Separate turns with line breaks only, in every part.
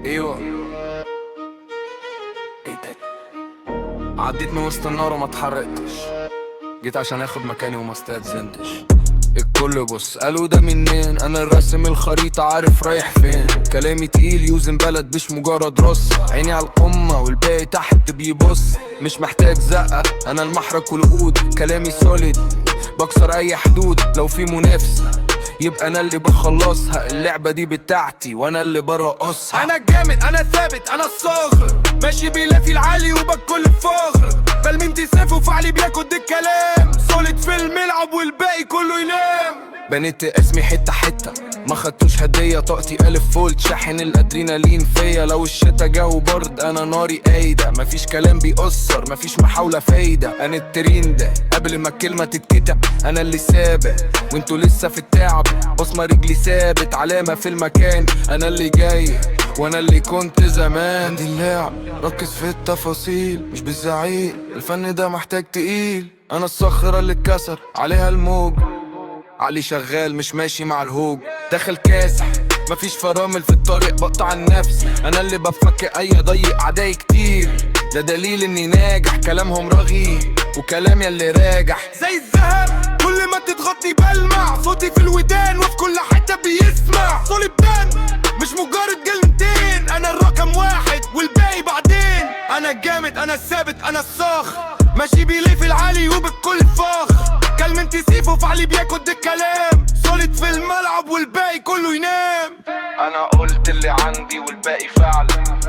ايوه عديت من وسط النار وما اتحرقتش، جيت عشان اخد مكاني وما استأذنتش. الكل بص قالوا ده منين، انا الراسم الخريطة عارف رايح فين. كلامي تقيل يوزن بلد مش مجرد رص، عيني على القمة والباقي تحت بيبص. مش محتاج زقة انا المحرك والقود، كلامي سوليد بكسر اي حدود. لو في منافسة يبقى انا اللي بخلصها، اللعبة دي بتاعتي وانا اللي برقصها.
انا الجامد انا الثابت انا الصاغر، ماشي بيلافي العالي وبكل فخر. بلميمتي سيف وفعلي بياخد الكلام، سوليد في الملعب والباقي كله ينام.
بنيت اسمي حتة حتة ما خدتوش هدية، طاقتي ألف فولت شاحن الأدرينالين فيا. لو الشتا جو برد أنا ناري قايدة، مفيش كلام بيأثر مفيش محاولة فايدة. أنا الترين ده قبل ما الكلمة تتكتب، أنا اللي سابق وانتوا لسه في التعب. بصمة رجلي ثابت علامة في المكان، أنا اللي جاي وانا اللي كنت زمان. دي اللعب ركز في التفاصيل مش بالزعيق، الفن ده محتاج تقيل. أنا الصخرة اللي اتكسر عليها الموج، علي شغال مش ماشي مع الهوج. داخل كاسح مفيش فرامل في الطريق، بقطع النفس انا اللي بفك اي ضيق. اعدائي كتير ده دليل اني ناجح، كلامهم رغي وكلامي اللي راجح.
زي الذهب كل ما تتغطي بلمع، صوتي في الودان وفي كل حتة بيسمع. صولي بان مش مجرد كلمتين، انا الرقم واحد والباقي بعدين. انا الجامد انا الثابت انا الصاخ، ماشي بيلف العالي وبكل فخر. كلمتي سيف وفعلي بياخد الكلام، سوليد في الملعب والباقي كله ينام.
انا قلت اللي عندي والباقي فعلا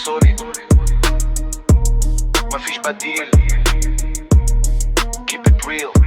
سوليد مفيش بديل. Keep it real.